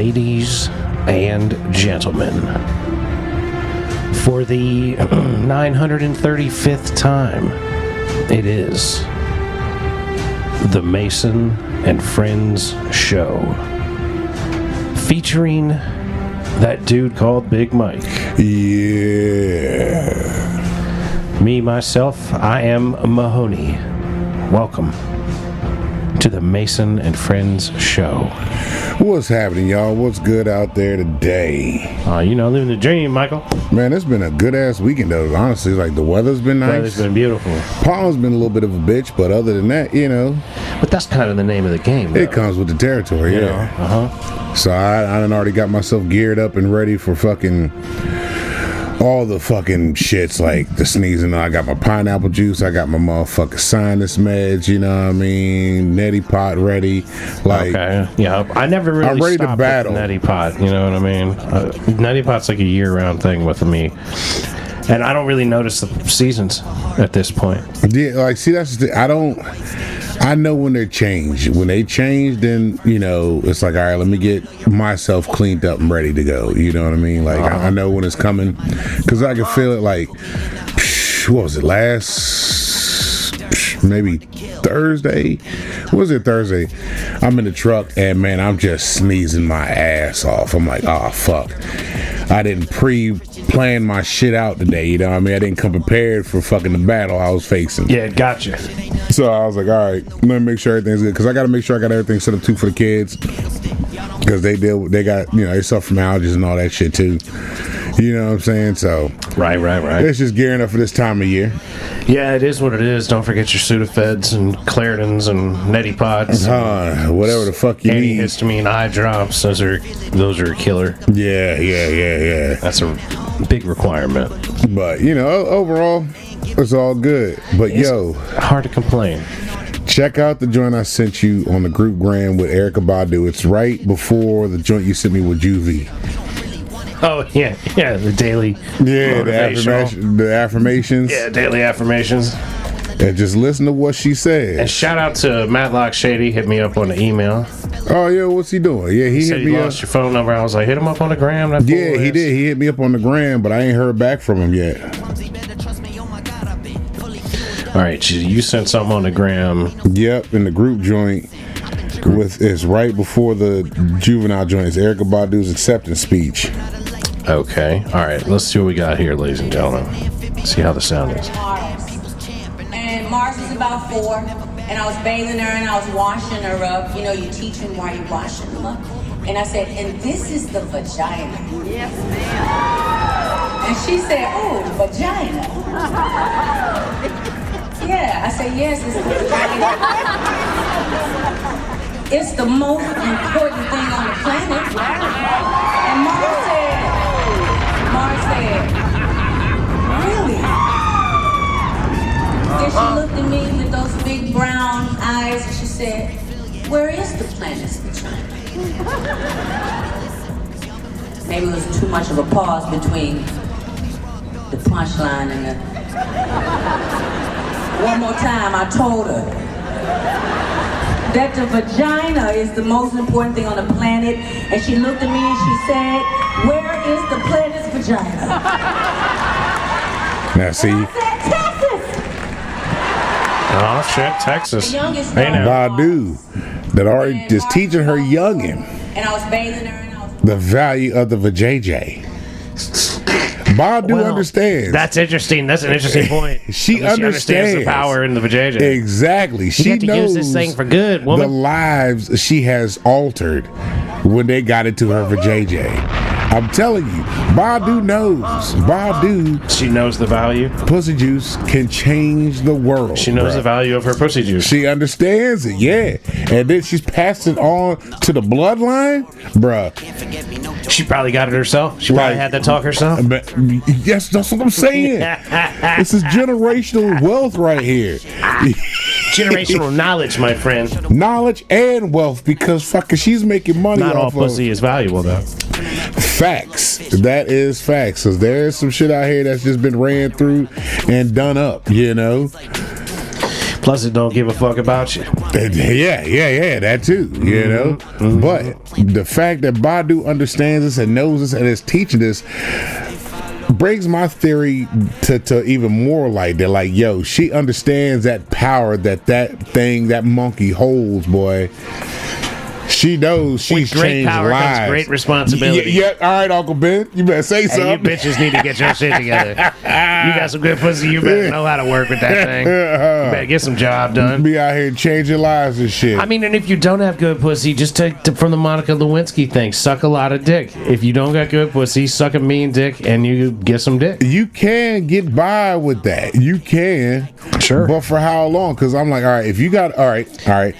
ladies and gentlemen, for the 935th time, it is the Mason and Friends Show, featuring that dude called Big Mike. Yeah. Me, myself, I am Mahoney. Welcome to the Mason and Friends Show. What's happening, y'all? What's good out there today? Living the dream, Michael. Man, it's been a good-ass weekend, though. Honestly, like, the weather's been nice. Weather's been beautiful. Pollen's been a little bit of a bitch, but other than that, But that's kind of the name of the game, though. It comes with the territory, Uh-huh. So I done already got myself geared up and ready for fucking all the fucking shits, like the sneezing. I got my pineapple juice. I got my motherfucking sinus meds, you know what I mean? Neti pot ready. Like, okay, yeah. I never really I'm ready to stopped battle. With Neti pot, you know what I mean? Neti pot's like a year-round thing with me. And I don't really notice the seasons at this point. Yeah, like, see, that's the I know when they're changed. When they change, then, it's like, all right, let me get myself cleaned up and ready to go. You know what I mean? Like, I know when it's coming. Because I can feel it, like, what was it, maybe Thursday? What was it, Thursday? I'm in the truck, and, man, I'm just sneezing my ass off. I'm like, oh, fuck. I didn't pre-plan my shit out today, you know what I mean? I didn't come prepared for fucking the battle I was facing. Yeah, gotcha. So I was like, all right, let me make sure everything's good. Because I got to make sure I got everything set up, too, for the kids. Because they got, they suffer from allergies and all that shit, too. You know what I'm saying? So Right. It's just gearing up for this time of year. Yeah, it is what it is. Don't forget your Sudafeds and Claritins and Neti pots. Whatever the fuck you need. Antihistamine eye drops. Those are a killer. Yeah. That's a big requirement. But, overall, it's all good. But, It's hard to complain. Check out the joint I sent you on the group gram with Eryka Badu. It's right before the joint you sent me with Juvie. Oh, yeah, the daily the affirmations. Yeah, daily affirmations. And just listen to what she said. And shout out to Matlock Shady, hit me up on the email. Oh, yeah, what's he doing? Yeah, he said hit he me lost up. your phone number. I was like, hit him up on the gram. Yeah, he did. He hit me up on the gram, but I ain't heard back from him yet. All right, you sent something on the gram. Yep, in the group joint. It's right before the juvenile joint. It's Eryka Badu's acceptance speech. Okay. All right. Let's see what we got here, ladies and gentlemen. See how the sound is. And Mars was about 4, and I was bathing her and I was washing her up. You teach them while you're washing them up. And I said, and this is the vagina. Yes, ma'am. And she said, oh, vagina. Yeah, I said, yes, it's the vagina. It's the most important thing on the planet. And Mars said, really? Then she looked at me with those big brown eyes and she said, where is the planet's vagina? Maybe it was too much of a pause between the punchline and the... One more time, I told her that the vagina is the most important thing on the planet, and she looked at me and she said, where is the planet's vagina? Now see, I said, Texas. Oh shit, Texas. The youngest Hey, now. Badu, that already just teaching her youngin' and I was bathing her and I was... the value of the vajayjay. Badu understands. That's interesting. That's an interesting point. She understands the power in the vajayjay. Exactly. She got to knows use this thing for good, woman. the lives she has altered when they got into her vajayjay. I'm telling you, Badu knows. Badu, She knows the value. pussy juice can change the world. She knows bruh. the value of her pussy juice. She understands it, yeah. And then she's passed it on to the bloodline, bruh. She probably got it herself. She probably had that talk herself. But, yes, that's what I'm saying. This is generational wealth right here. Generational knowledge, my friend. Knowledge and wealth, because fucking she's making money Not all off pussy is valuable, though. facts. That is facts. Because there's some shit out here that's just been ran through and done up, you know? Plus, it don't give a fuck about you. Yeah, that too, you know. But the fact that Badu understands this and knows this and is teaching this brings my theory to even more like that. Like, yo, she understands that power that monkey holds, boy. She knows she's With great changed power lives. comes great responsibility. Yeah, all right, Uncle Ben, you better say Hey, something. you bitches need to get your shit together. You got some good pussy. You better know how to work with that thing. You better get some job done. Be out here changing lives and shit. I mean, and if you don't have good pussy, just take from the Monica Lewinsky thing. Suck a lot of dick. If you don't got good pussy, suck a mean dick and you get some dick. You can get by with that. You can. Sure. But for how long? Because I'm like, all right, if you got, all right.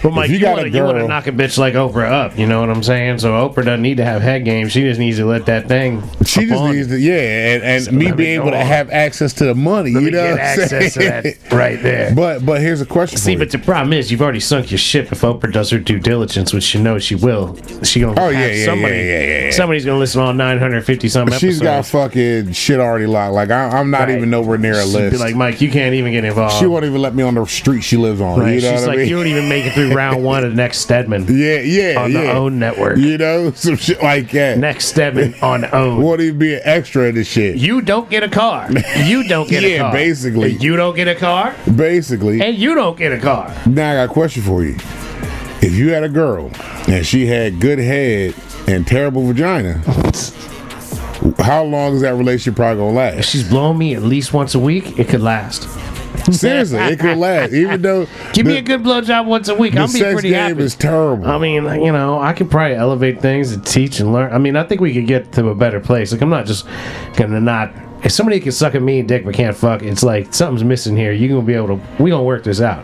But Mike, if you got a you want to girl, knock a bitch like Oprah up. You know what I'm saying? So Oprah doesn't need to have head game. She just needs to let that thing. she just needs to, and So me let me being go able to on. have access to the money. Let You me know get what I'm access to saying? that right there. But here's a question See, for but you. the problem is you've already sunk your ship. If Oprah does her due diligence, which she knows she will, she gonna Oh, have yeah, somebody. yeah. Somebody's gonna listen to all 950 some episodes. She's got fucking shit already locked. Like I'm not Right. even nowhere near a She'd list. be like, Mike, you can't even get involved. She won't even let me on the street she lives on. Right. You know She's what like, I mean? you don't even make it through round one of the next Stedman. Yeah, on the OWN network. You know, some shit like that. Next Stedman on OWN. Won't even be an extra in this shit. You don't get a car. You don't get a Yeah, car. basically. You don't get a car, Basically. and you don't get a car. Now I got a question for you. If you had a girl and she had good head and terrible vagina, how long is that relationship probably gonna If last? she's blowing me at least once a week, it could last. Seriously, it could last. Even though Give me a good blowjob once a week. the I'll be sex pretty game happy. is terrible. I mean, you know, I could probably elevate things and teach and learn. I mean, I think we could get to a better place. Like, I'm not just gonna not. If somebody can suck a mean dick but can't fuck, it's like something's missing here. You're gonna be able to. We gonna work this out.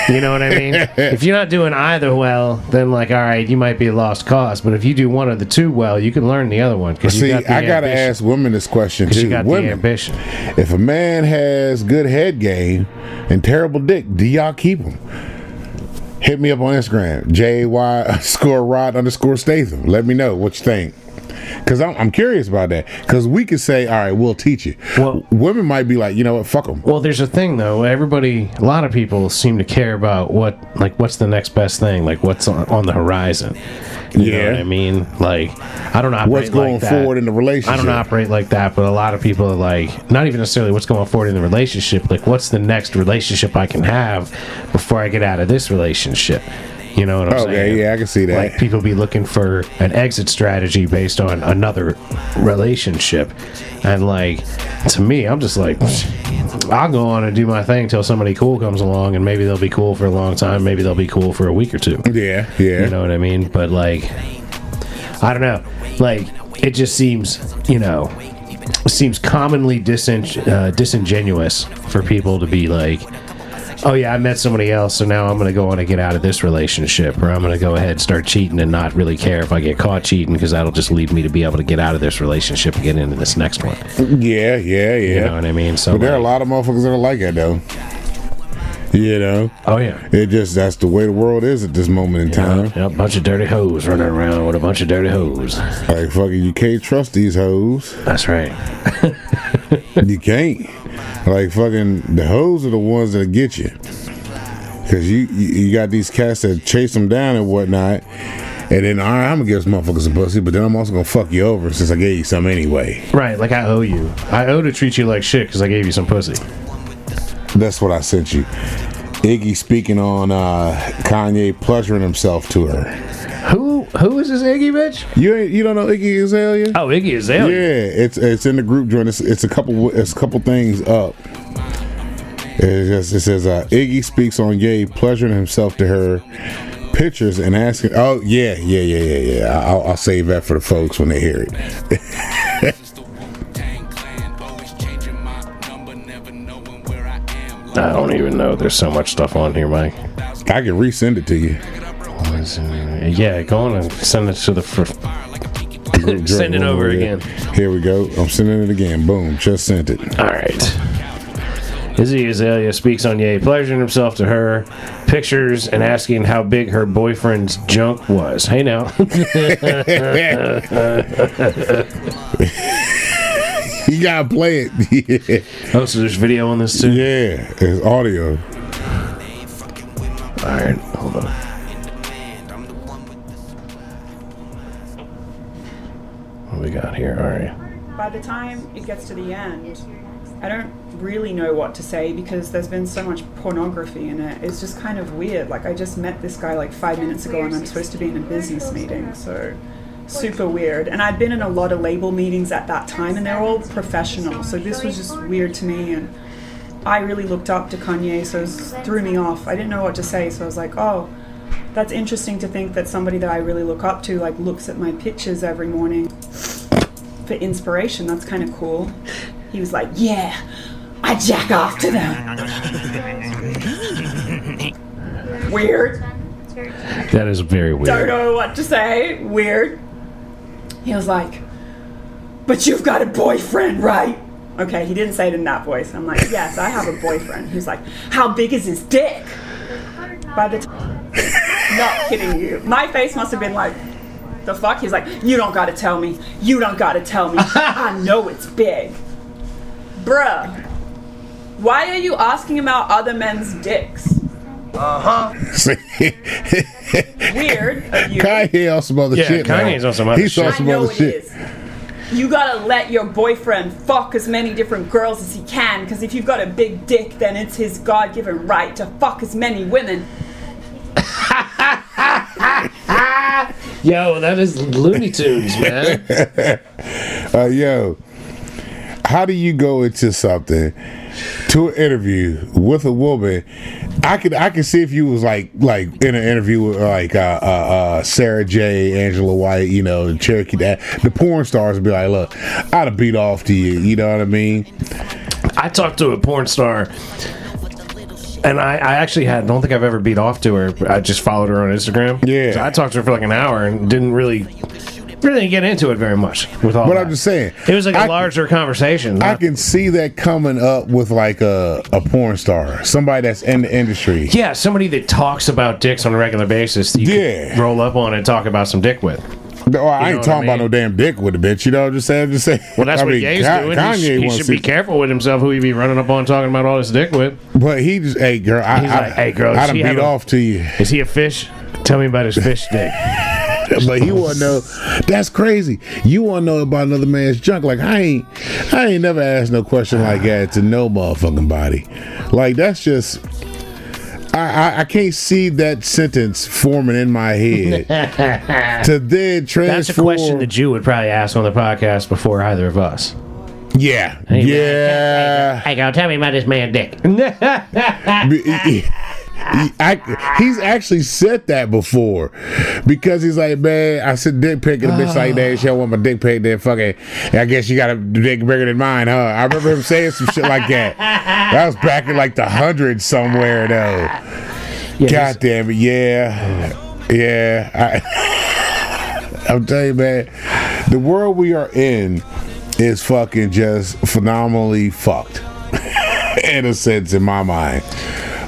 You know what I mean? If you're not doing either well, then like, all right, you might be a lost cause. But if you do one of the two well, you can learn the other one. Cause See, you got the I gotta ambition. ask women this question 'Cause too. you got the Women, ambition. if a man has good head game and terrible dick, do y'all keep him? Hit me up on Instagram, JY_Rod_Statham. Let me know what you think. Because I'm curious about that. Because we could say, all right, we'll teach you. Well- women might be like, you know what, fuck them. Well, there's a thing though. A lot of people seem to care about what's the next best thing, like what's on the horizon. You know Yeah. what I mean? Like, I don't operate What's going like that. forward in the relationship? I don't operate like that, but a lot of people are like, not even necessarily what's going forward in the relationship, like what's the next relationship I can have before I get out of this relationship. You know what I'm saying? Okay, yeah, I can see that. Like people be looking for an exit strategy based on another relationship, and like to me, I'm just like, I'll go on and do my thing till somebody cool comes along, and maybe they'll be cool for a long time, maybe they'll be cool for a week or two. Yeah. You know what I mean? But like, I don't know. Like, it just seems, seems commonly disingenuous for people to be like, oh yeah, I met somebody else, so now I'm going to go on and get out of this relationship, or I'm going to go ahead and start cheating and not really care if I get caught cheating, because that'll just lead me to be able to get out of this relationship and get into this next one. Yeah. You know what I mean? So But there are a like, lot of motherfuckers that are like that, though. You know? oh yeah. That's the way the world is at this moment in time. Yeah, a bunch of dirty hoes running around with a bunch of dirty hoes. Like, fucking, you can't trust these hoes. That's right. You can't. Like, fucking, the hoes are the ones that get you. Because you got these cats that chase them down and whatnot. And then, all right, I'm going to give some motherfuckers some pussy, but then I'm also going to fuck you over since I gave you some anyway. Right, like I owe you. I owe to treat you like shit because I gave you some pussy. That's what I sent you. Iggy speaking on Kanye pleasuring himself to her. Who is this Iggy bitch? You don't know Iggy Azalea? Oh, Iggy Azalea. Yeah, it's in the group joint. It's a couple things up. It says Iggy speaks on Ye pleasuring himself to her pictures and asking. Oh yeah. I'll save that for the folks when they hear it. I don't even know. There's so much stuff on here, Mike. I can resend it to you. Yeah, go on and send it to the. Send it over again. Here we go. I'm sending it again. Boom. Just sent it. All right. Izzy Azalea speaks on Ye, pleasuring himself to her pictures and asking how big her boyfriend's junk was. Hey now. You gotta play it. Oh, so there's video on this too? Yeah, it's audio. right, hold on. What we got here? All right. By the time it gets to the end, I don't really know what to say because there's been so much pornography in it. It's just kind of weird. Like, I just met this guy like 5 minutes ago and I'm supposed to be in a business meeting, so super weird. And I'd been in a lot of label meetings at that time and they're all professional, so this was just weird to me. And I really looked up to Kanye, so it threw me off. I didn't know what to say, so I was like, oh, that's interesting to think that somebody that I really look up to like looks at my pictures every morning for inspiration. That's kind of cool. He was like, yeah, I jack off to them. Weird. That is very weird. Don't know what to say. Weird. He was like, but you've got a boyfriend, right? Okay, he didn't say it in that voice. I'm like, yes, I have a boyfriend. He was like, how big is his dick? By the time, not kidding you, my face must have been like, the fuck? He's like, you don't gotta tell me. You don't gotta tell me. I know it's big. Bruh, why are you asking about other men's dicks? Weird of you. Kanye on some other shit. Kanye's on some other shit. I know it is. You gotta let your boyfriend fuck as many different girls as he can, because if you've got a big dick, then it's his God-given right to fuck as many women. Yo, that is Looney Tunes, man. Yo, how do you go into something, to an interview with a woman? I can see if you was like in an interview with like Sarah J, Angela White, you know, Cherokee, that the porn stars would be like, look, I'd have beat off to you. You know what I mean? I talked to a porn star. And I actually don't think I've ever beat off to her. I just followed her on Instagram. Yeah. So I talked to her for like an hour and didn't really get into it very much with all But that. I'm just saying. It was like a larger conversation. I can see that coming up with like a porn star. Somebody that's in the industry. Yeah, somebody that talks about dicks on a regular basis that you could roll up on and talk about some dick with. Well, I ain't talking about no damn dick with a bitch, you know what I'm just saying? Well, that's what Gay's doing. He should be careful with himself who he be running up on talking about all this dick with. But he just, hey girl, hey girl, I done beat off to you. Is he a fish? Tell me about his fish dick. But he want to know, that's crazy. You want to know about another man's junk. Like, I ain't never asked no question like that to no motherfucking body. Like, that's just... I can't see that sentence forming in my head to then transform. That's a question that you would probably ask on the podcast before either of us. Yeah. Yeah. Hey, girl, tell me about this man dick. He's actually said that before because he's like, man, I said dick pic and a bitch like that. She don't want my dick pic. Then fucking, I guess you got a dick bigger than mine, huh? I remember him saying some shit like that. That was back in like the hundreds somewhere though. Yeah, God damn it, yeah. I'm telling you, man, the world we are in is fucking just phenomenally fucked in a sense, in my mind.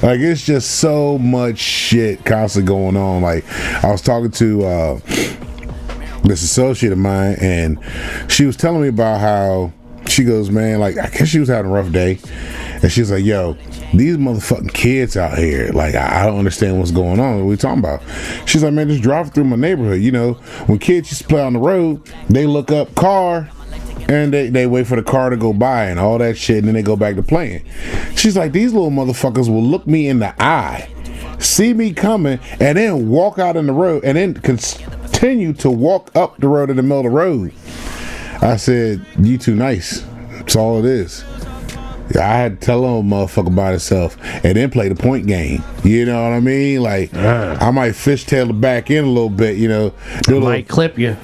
Like, it's just so much shit constantly going on. Like, I was talking to this associate of mine, and she was telling me about how she goes, man, like, I guess she was having a rough day, and she's like, yo, these motherfucking kids out here, like, I don't understand what's going on. What are we talking about? She's like, man, just driving through my neighborhood. You know, when kids used to play on the road, they look up car, and they wait for the car to go by and all that shit, and then they go back to playing. She's like, these little motherfuckers will look me in the eye, see me coming, and then walk out in the road, and then continue to walk up the road in the middle of the road. I said, you too nice. That's all it is. I had to tell a motherfucker about himself and then play the point game. You know what I mean? Like, I might fishtail the back end a little bit, you know. Might clip you.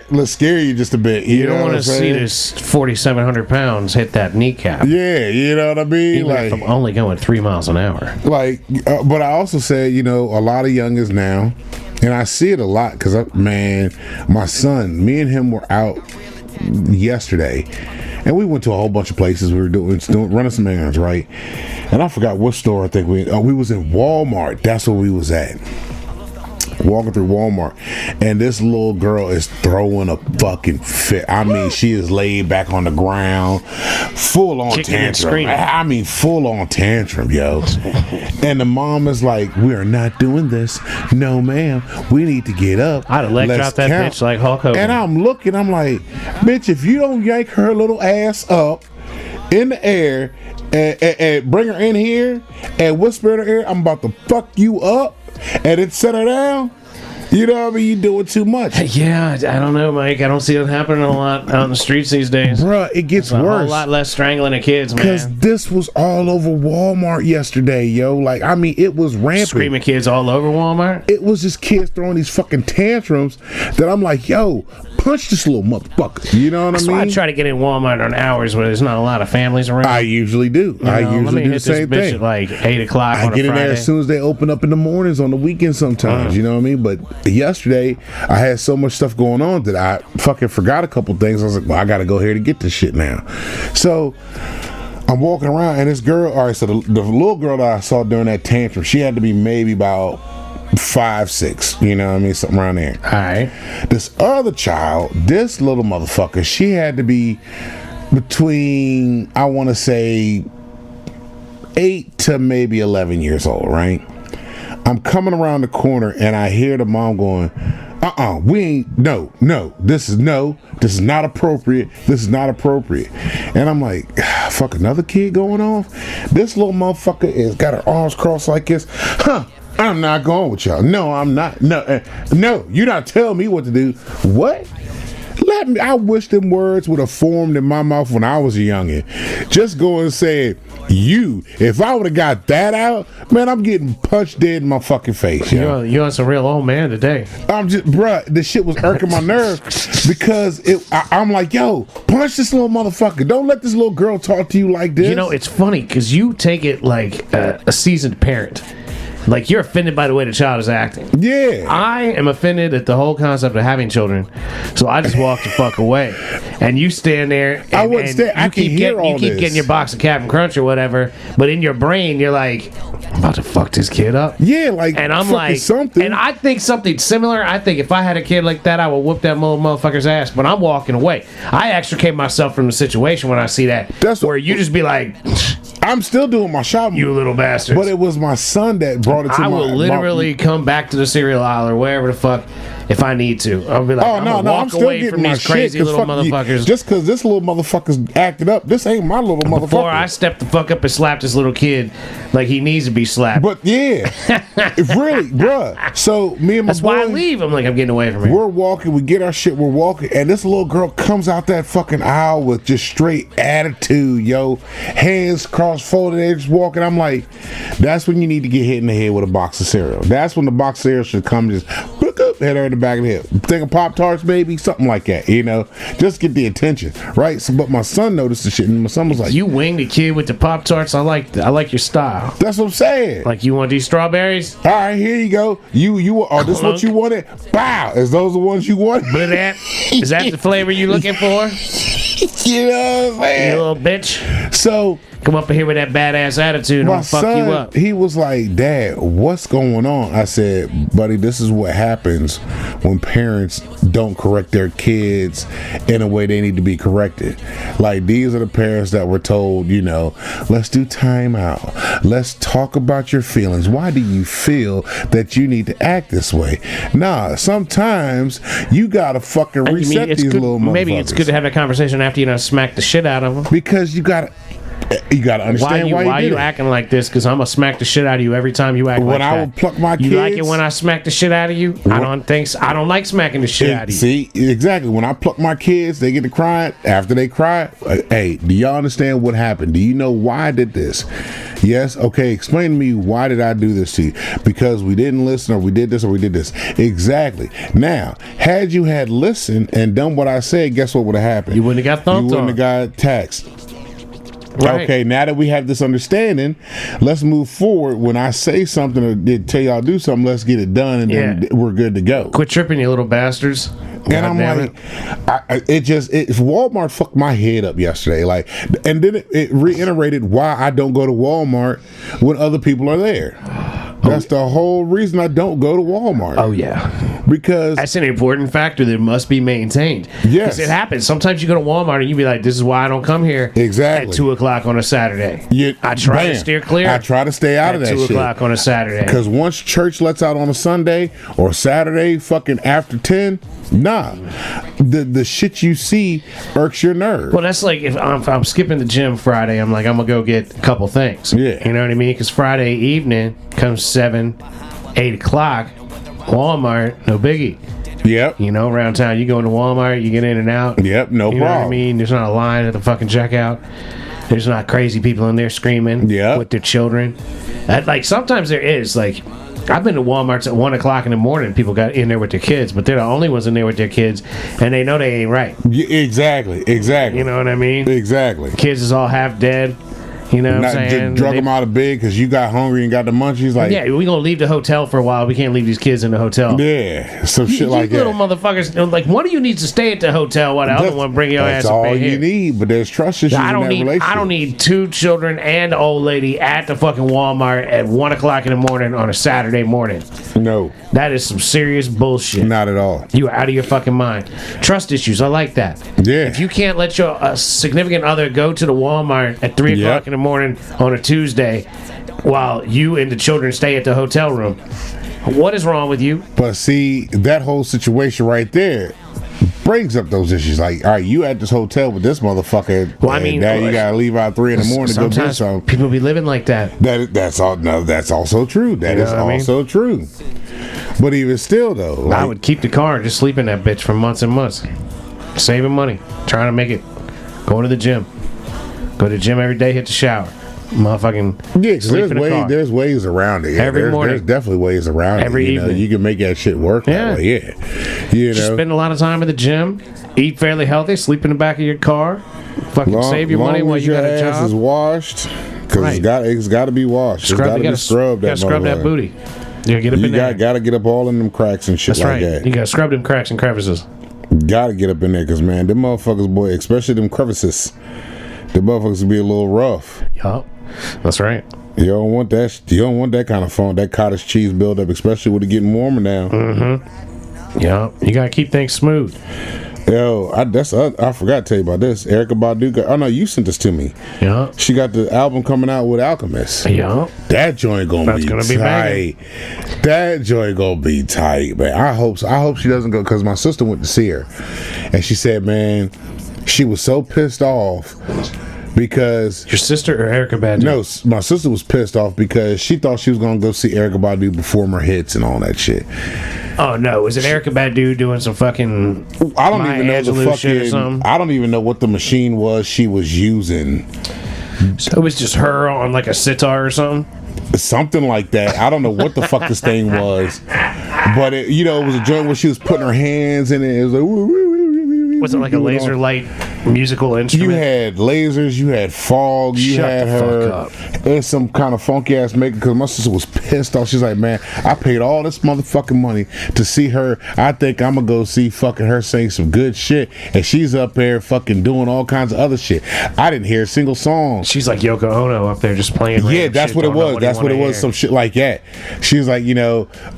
Let's scare you just a bit. You don't want to see this 4,700 pounds hit that kneecap. Yeah, you know what I mean? Even like, if I'm only going 3 miles an hour. Like, but I also said, you know, a lot of youngins now, and I see it a lot because, man, my son, me and him were out yesterday, and we went to a whole bunch of places. We were running some errands, right? And I forgot what store I think we was in Walmart. That's where we was at. walking through Walmart, and this little girl is throwing a fucking fit. I mean, she is laid back on the ground, full on Kicking and tantrum. screaming. I mean, full on tantrum, yo. And the mom is like, "We are not doing this. No, ma'am. We need to get up. I'd have leg Let's dropped that count." bitch like Hulk Hogan. And I'm looking, I'm like, bitch, if you don't yank her little ass up in the air and bring her in here and whisper in her ear, I'm about to fuck you up, and then set her down. You know what I mean? You doing too much. Yeah, I don't know, Mike. I don't see it happening a lot out in the streets these days. Bruh, it gets A worse. whole lot less strangling of kids, Because man. this was all over Walmart yesterday, yo. Like, I mean, it was rampant. Screaming kids all over Walmart. It was just kids throwing these fucking tantrums that I'm like, yo, punch this little motherfucker. You know what That's I why mean? I try to get in Walmart on hours where there's not a lot of families around. I usually do. You I know, let usually me do the hit same this bitch thing. at like 8 o'clock I on a get in there Friday. as soon as they open up in the mornings on the weekends sometimes, you know what I mean? But yesterday, I had so much stuff going on that I fucking forgot a couple things. I was like, well, I got to go here to get this shit now. So I'm walking around, and this girl, all right, so the little girl that I saw during that tantrum, she had to be maybe about 5, 6, you know what I mean? Something around there. All right. This other child, this little motherfucker, she had to be between, I want to say, 8 to maybe 11 years old, right? I'm coming around the corner, and I hear the mom going, we ain't, no, this is not appropriate. This is not appropriate. And I'm like, fuck, another kid going off? This little motherfucker is got her arms crossed like this. I'm not going with y'all. No, I'm not. No, you're not telling me what to do. What? Let me. I wish them words would have formed in my mouth when I was a youngin'. Just go and say, you. If I would have got that out, man, I'm getting punched dead in my fucking face. You're on some real old man today. I'm just, bruh, this shit was irking my nerves because I'm like, yo, punch this little motherfucker. Don't let this little girl talk to you like this. You know, it's funny because you take it like a seasoned parent. Like, you're offended by the way the child is acting. Yeah. I am offended at the whole concept of having children, so I just walk the fuck away. And you stand there. And, I wouldn't stand. I can hear all You keep this. getting your box of Captain Crunch or whatever, but in your brain, you're like, I'm about to fuck this kid up. Yeah, like, And I'm fucking like, something. and I think something similar. I think if I had a kid like that, I would whoop that little motherfucker's ass. But I'm walking away. I extricate myself from the situation when I see that. That's where you just be like, I'm still doing my shopping. you little bastard. But it was my son that brought it to I my... will literally come back to the cereal aisle or wherever the fuck if I need to. I'll be like, Oh, I'm no, gonna no, walk I'm still away getting from my these shit. crazy 'Cause little fuck you. motherfuckers. Just because this little motherfucker's acting up, this ain't my little motherfucker. Before I step the fuck up and slap this little kid like he needs to be slapped. But yeah, really, bruh. So me and my That's boy, why I leave. I'm like, I'm getting away from here. we're walking, we get our shit, we're walking, and this little girl comes out that fucking aisle with just straight attitude, yo. Hands cross folded, they just walking. I'm like, that's when you need to get hit in the head with a box of cereal. That's when the box of cereal should come just book up, hit her in the back of the head. Think of Pop-Tarts, maybe? Something like that, you know? Just get the attention, right? So, but my son noticed the shit, and my son was like, You wing the kid with the Pop-Tarts. I like your style. that's what I'm saying. Like, you want these strawberries? All right, here you go. Oh, this what you wanted? Bow. Is those the ones you want? But is that the flavor you looking for? You know what I'm You saying? little bitch. So Come up in here with that badass attitude and my I'll fuck son, you up. he was like, Dad, what's going on? I said, buddy, this is what happens when parents don't correct their kids in a way they need to be corrected. Like, these are the parents that were told, you know, let's do time out. Let's talk about your feelings. Why do you feel that you need to act this way? Nah, sometimes you gotta fucking reset these little motherfuckers. Maybe it's good to have that conversation after you done smack the shit out of them. Because you gotta understand why you you did it. acting like this? Because I'm gonna smack the shit out of you every time you act When like I that. would pluck my You like it kids- when I smack the shit out of you? I don't like smacking the shit out of you. See, exactly. When I pluck my kids, they get to crying. After they cry, hey, do y'all understand what happened? Do you know why I did this? Yes? Okay, explain to me, why did I do this to you? Because we didn't listen, or we did this, or we did this. Exactly. Now, had you had listened and done what I said, guess what would have happened? You wouldn't have got thumped You on. wouldn't have got taxed. Right. Okay, now that we have this understanding, let's move forward. When I say something or tell y'all do something, let's get it done, and then we're good to go. Quit tripping, you little bastards. And I'm like, if Walmart fucked my head up yesterday, like, and then it reiterated why I don't go to Walmart when other people are there. That's the whole reason I don't go to Walmart. Oh yeah, because that's an important factor that must be maintained. Yes. Because it happens. Sometimes you go to Walmart and you be like, "This is why I don't come here." Exactly. At 2:00 on a Saturday. I try bam. to steer clear. I try to stay out of that shit. At 2:00 on a Saturday. Because once church lets out on a Sunday or Saturday, fucking after 10, nah, the shit you see irks your nerve. Well, that's like if I'm skipping the gym Friday, I'm like, I'm gonna go get a couple things. Yeah. You know what I mean? Because Friday evening comes 7, 8 o'clock, Walmart, no biggie. Yep. You know, around town, you go into Walmart, you get in and out. Yep, no You know what I problem. mean? There's not a line at the fucking checkout. There's not crazy people in there screaming with their children. Like, sometimes there is. Like, I've been to Walmarts at 1 o'clock in the morning. People got in there with their kids, but they're the only ones in there with their kids, and they know they ain't right. Exactly. You know what I mean? Exactly. Kids is all half dead. You know what I'm saying? Just drug them out of bed because you got hungry and got the munchies. Like, yeah, we gonna leave the hotel for a while. We can't leave these kids in the hotel. Yeah, some shit like you little that. motherfuckers, like, one of you needs to stay at the hotel while the other one bring your ass That's up all in you here. need, but there's trust issues in that relationship. I don't need 2 children and an old lady at the fucking Walmart at 1 o'clock in the morning on a Saturday morning. No, that is some serious bullshit. Not at all. You are out of your fucking mind. Trust issues. I like that. Yeah. If you can't let your significant other go to the Walmart at 3 o'clock in the morning on a Tuesday while you and the children stay at the hotel room, what is wrong with you? But see, that whole situation right there brings up those issues. Like, all right, you at this hotel with this motherfucker. Well, I mean, now you gotta leave out 3 in the morning to go do something. People be living like that. That's also true. That is also true. But even still, though, like, I would keep the car and just sleep in that bitch for months and months, saving money, trying to make it. Going to the gym, go to the gym every day, hit the shower, motherfucking sleep in the car. There's ways around it. Yeah, every morning, there's definitely ways around every it. evening. You can make that shit work. Yeah, that way. Yeah. You know, spend a lot of time at the gym, eat fairly healthy, sleep in the back of your car, fucking save your money while you got a job. Your ass is washed, because it's got to be washed. You gotta scrub that. Scrub that booty. You get up in there. Gotta get up all in them cracks and shit. That's right. That. You gotta scrub them cracks and crevices. Gotta get up in there, because man, them motherfuckers, boy, especially them crevices, the motherfuckers will be a little rough. Yup, that's right. You don't want that. You don't want that kind of fun. That cottage cheese buildup, especially with it getting warmer now. Mm-hmm. Yeah, you gotta keep things smooth. Yo, I forgot to tell you about this. Eryka Badu. You sent this to me. Yeah. She got the album coming out with Alchemist. Yeah. That joint gonna be tight. That joint gonna be tight, man. I hope she doesn't go, because my sister went to see her, and she said, man, she was so pissed off because your sister or Eryka Badu? No, my sister was pissed off because she thought she was gonna go see Eryka Badu perform her hits and all that shit. Oh no! Was it Eryka Badu doing some fucking? I don't even know the fucking. I don't even know what the machine was she was using. So it was just her on like a sitar or something. Something like that. I don't know what the fuck this thing was, but it was a joint where she was putting her hands in it. It was like. Was it like a laser light musical instrument? You had lasers, you had fog, you had her and some kind of funky ass makeup, because my sister was pissed off. She's like, man, I paid all this motherfucking money to see her. I think I'm gonna go see fucking her sing some good shit, and she's up there fucking doing all kinds of other shit. I didn't hear a single song. She's like Yoko Ono up there just playing. Yeah, that's what it was. That's what it was. Some shit like that. She was like,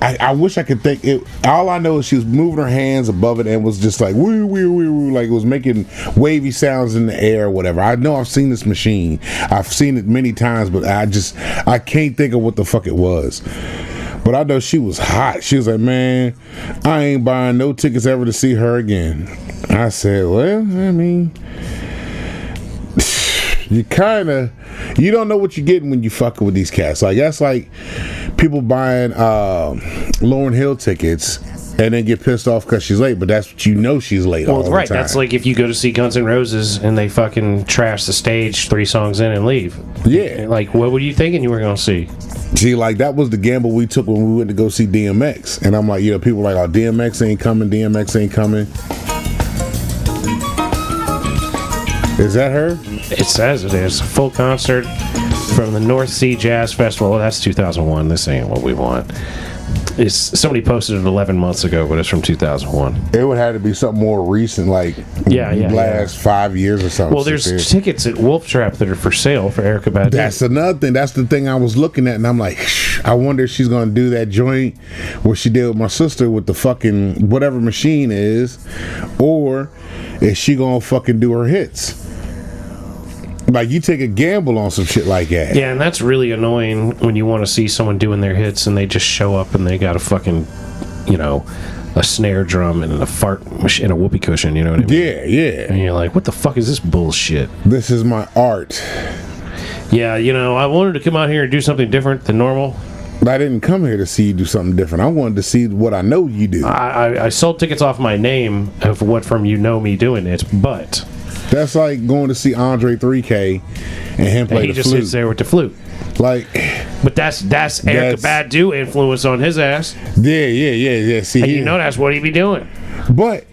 I wish I could think it. All I know is she was moving her hands above it and was just like woo woo woo woo, like it was making wavy sounds in the air or whatever. I know I've seen this machine. I've seen it many times, but I can't think of what the fuck it was. But I know she was hot. She was like, man, I ain't buying no tickets ever to see her again. I said, well, I mean, you don't know what you're getting when you fucking with these cats. Like, that's like people buying Lauryn Hill tickets and then get pissed off because she's late, but that's what she's late all the time. That's like if you go to see Guns N' Roses and they fucking trash the stage 3 songs in and leave. Yeah. Like, what were you thinking you were going to see? See, like, that was the gamble we took when we went to go see DMX. And I'm like, people are like, oh, DMX ain't coming. Is that her? It says it is. Full concert from the North Sea Jazz Festival. Well, that's 2001. This ain't what we want. somebody posted it 11 months ago, but it's from 2001. It would have to be something more recent, like last 5 years or something. Well, there's tickets at Wolf Trap that are for sale for Eryka Badu. That's another thing. That's the thing I was looking at, and I'm like, I wonder if she's gonna do that joint where she did with my sister with the fucking whatever machine is, or is she gonna fucking do her hits? Like, you take a gamble on some shit like that. Yeah, and that's really annoying when you want to see someone doing their hits and they just show up and they got a fucking, a snare drum and a fart machine and a whoopee cushion, you know what I mean? Yeah. And you're like, what the fuck is this bullshit? This is my art. Yeah, I wanted to come out here and do something different than normal. I didn't come here to see you do something different. I wanted to see what I know you do. I sold tickets off my name of what from me doing it, but... That's like going to see Andre 3K and him play the flute. He just sits there with the flute. Like, but that's Eryka Badu influence on his ass. Yeah. See, and that's what he be doing. But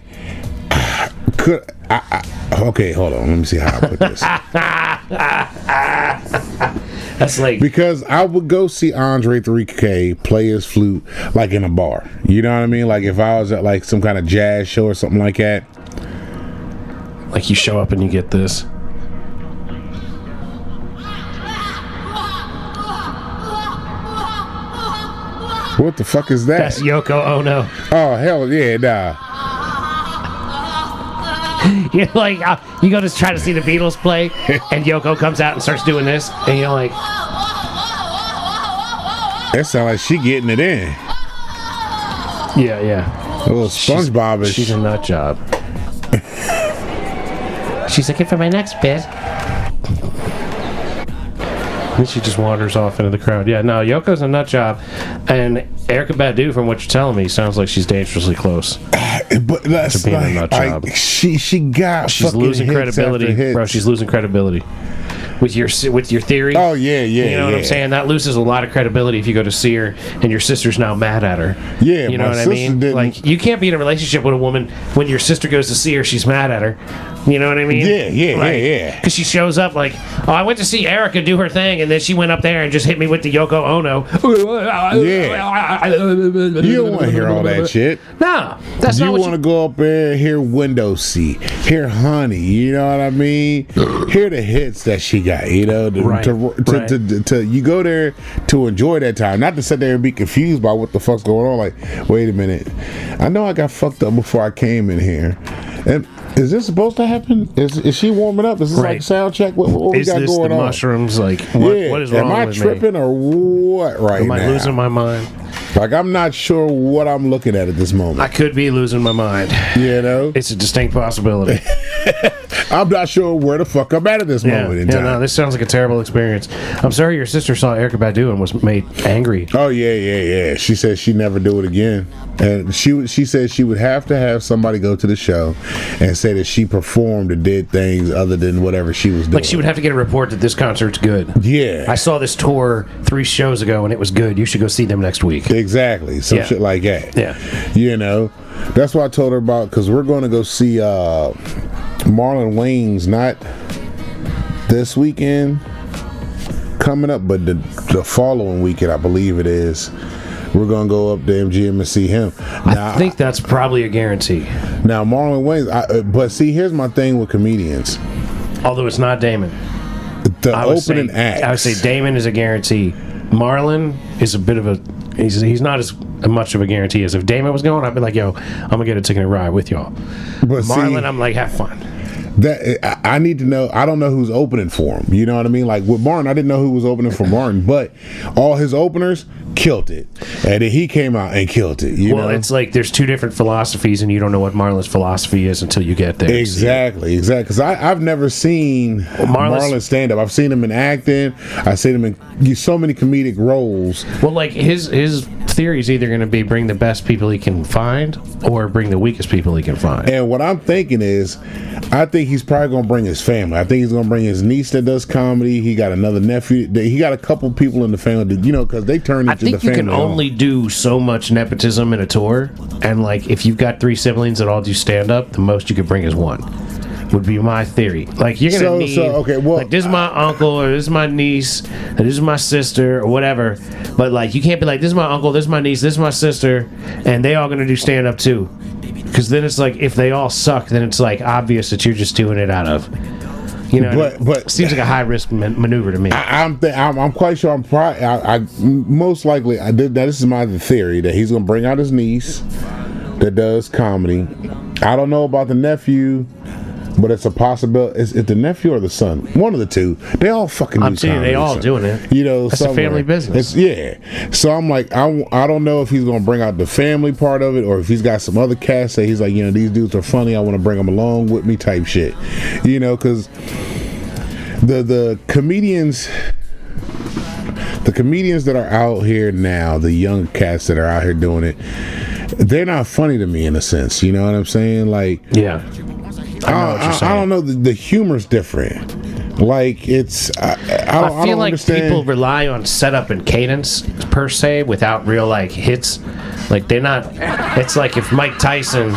could I okay, hold on. Let me see how I put this. That's like, because I would go see Andre 3K play his flute like in a bar. You know what I mean? Like if I was at like some kind of jazz show or something like that. Like you show up and you get this. What the fuck is that? That's Yoko Ono. Oh, hell yeah, nah. You're like, you go to try to see the Beatles play, and Yoko comes out and starts doing this, and you're like... That sounds like she getting it in. Yeah. A little SpongeBob-ish. She's a nut job. She's looking for my next bit. And she just wanders off into the crowd. Yeah, no, Yoko's a nut job. And Eryka Badu, from what you're telling me, sounds like she's dangerously close. But that's to being a nut job. She's losing credibility. Bro, she's losing credibility. With your theory. Oh, yeah. You know what I'm saying? That loses a lot of credibility if you go to see her and your sister's now mad at her. Yeah, you know what I mean? Like, you can't be in a relationship with a woman when your sister goes to see her, she's mad at her. You know what I mean? Yeah. Because she shows up like, oh, I went to see Eryka do her thing, and then she went up there and just hit me with the Yoko Ono. Yeah. You don't want to hear all that shit. No, that's not what you want to go up there, hear Window Seat, hear Honey, you know what I mean? Hear the hits that she got, you know? To you go there to enjoy that time, not to sit there and be confused by what the fuck's going on. Like, wait a minute, I know I got fucked up before I came in here, and is this supposed to happen? Is she warming up? Is this like sound check? What we got going on? Is this the mushrooms? Like, what is wrong with me? Am I tripping or what right now? Am I losing my mind? Like, I'm not sure what I'm looking at this moment. I could be losing my mind. You know? It's a distinct possibility. I'm not sure where the fuck I'm at this moment in time. No, this sounds like a terrible experience. I'm sorry your sister saw Eryka Badu and was made angry. Oh, yeah. She said she'd never do it again. And she said she would have to have somebody go to the show and say that she performed or did things other than whatever she was doing. Like, she would have to get a report that this concert's good. Yeah. I saw this tour 3 shows ago and it was good. You should go see them next week. Exactly. Some shit like that. Yeah. You know, that's what I told her about, because we're going to go see Marlon Wayans, not this weekend coming up, but the following weekend, I believe it is. We're going to go up to MGM and see him. Now, I think that's probably a guarantee. Now, Marlon Wayans, but see, here's my thing with comedians. Although it's not Damon. The opening act. I would say Damon is a guarantee. Marlon is a bit of a... He's not as much of a guarantee as if Damon was going. I'd be like, yo, I'm going to get a ticket and ride with y'all. But Marlon, I'm like, have fun. That I need to know. I don't know who's opening for him. You know what I mean? Like with Martin, I didn't know who was opening for Martin, but all his openers killed it, and then he came out and killed it. You know? It's like there's 2 different philosophies, and you don't know what Marlon's philosophy is until you get there. Exactly. Because I've never seen Marlon stand up. I've seen him in acting. I've seen him in so many comedic roles. Well, like his theory is either going to be bring the best people he can find or bring the weakest people he can find. And what I'm thinking is, I think he's probably going to bring his family. I think he's going to bring his niece that does comedy. He got another nephew. He got a couple people in the family that, because they turn into the family. I think you can only do so much nepotism in a tour. And like, if you've got 3 siblings that all do stand up, the most you could bring is 1. would be my theory. Like you're gonna need, okay, well, like this is my uncle or this is my niece or this is my sister or whatever. But like you can't be like this is my uncle, this is my niece, this is my sister, and they all gonna do stand up too. Because then it's like if they all suck, then it's like obvious that you're just doing it out of. You know, but it seems like a high risk maneuver to me. I'm quite sure. I most likely this is my theory that he's gonna bring out his niece that does comedy. I don't know about the nephew, but it's a possibility. It's the nephew or the son, one of the two. They all fucking. I'm saying they all doing it. You know, it's a family business. So I'm like, I don't know if he's gonna bring out the family part of it or if he's got some other cast that he's like, you know, these dudes are funny. I want to bring them along with me, type shit. You know, because the comedians that are out here now, the young cats that are out here doing it, they're not funny to me in a sense. You know what I'm saying? Like, yeah. I don't know. The humor's different. Like it's. I feel like understand. people rely on setup and cadence per se without real like hits. Like they're not. It's like if Mike Tyson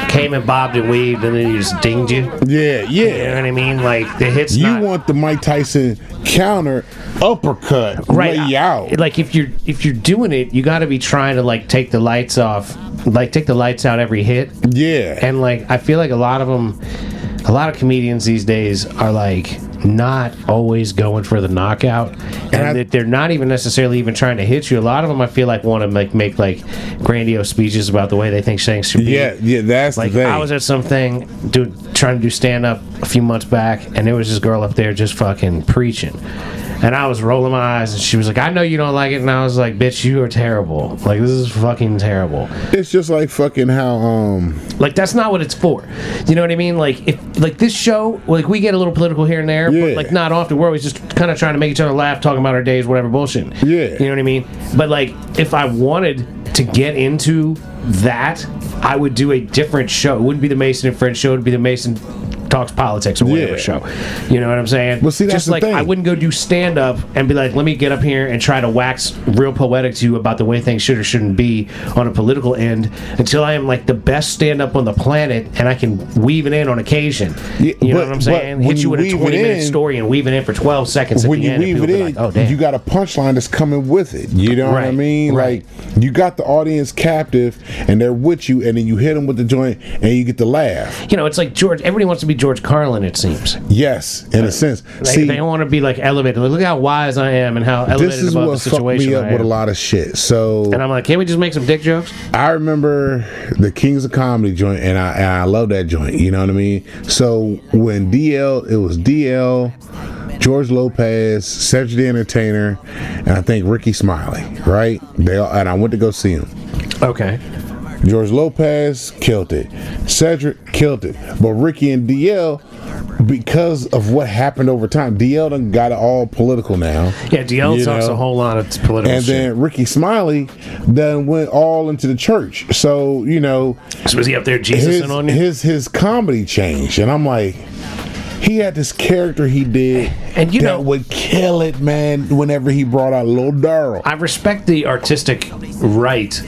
came and bobbed and weaved and then he just dinged you. Yeah. You know what I mean? Like the hits. You want the Mike Tyson counter uppercut, right? Lay you out. Like if you're doing it, you got to be trying to like take the lights off. Like take the lights out every hit. Yeah. And like I feel like a lot of comedians these days are like not always going for the knockout, and that they're not even necessarily even trying to hit you. A lot of them I feel like want to make like grandiose speeches about the way they think things should be. Yeah, that's like the thing. I was at something trying to do stand up a few months back, and there was this girl up there just fucking preaching. And I was rolling my eyes, and she was like, I know you don't like it. And I was like, bitch, you are terrible. Like, this is fucking terrible. It's just like fucking how, like, that's not what it's for. You know what I mean? Like, if, like, this show, like, we get a little political here and there, but, like, not often. We're always just kind of trying to make each other laugh, talking about our days, whatever bullshit. Yeah. You know what I mean? But, like, if I wanted to get into that, I would do a different show. It wouldn't be the Mason and Friends show. It would be the Mason Talks Politics or whatever show. You know what I'm saying? Well, see, that's just the like thing. I wouldn't go do stand up and be like, let me get up here and try to wax real poetic to you about the way things should or shouldn't be on a political end until I am like the best stand up on the planet and I can weave it in on occasion. You know what I'm saying? Hit you with a 20-minute story and weave it in for 12 seconds at when the you end. weave it in, like, oh, damn. you got a punchline that's coming with it. You know what I mean? Right. Like, you got the audience captive and they're with you, and then you hit them with the joint and you get to laugh. You know, it's like George. Everybody wants to be George Carlin, it seems. Yes, in a sense. They don't want to be like elevated. Like, look how wise I am and how elevated This is above what the situation fucked me up with a lot of shit. So, and I'm like, can't we just make some dick jokes? I remember the Kings of Comedy joint, and I love that joint. You know what I mean? So when it was DL, George Lopez, Cedric the Entertainer, and I think Ricky Smiley, right? And I went to go see him. Okay. George Lopez killed it. Cedric killed it. But Ricky and DL, because of what happened over time, DL done got it all political now. Yeah, DL talks a whole lot of political and shit. Then Ricky Smiley then went all into the church. So, you know. So was he up there Jesus-ing on you? His comedy changed. And I'm like, he had this character he did and you know would kill it, man, whenever he brought out Lil Darryl. I respect the artistic right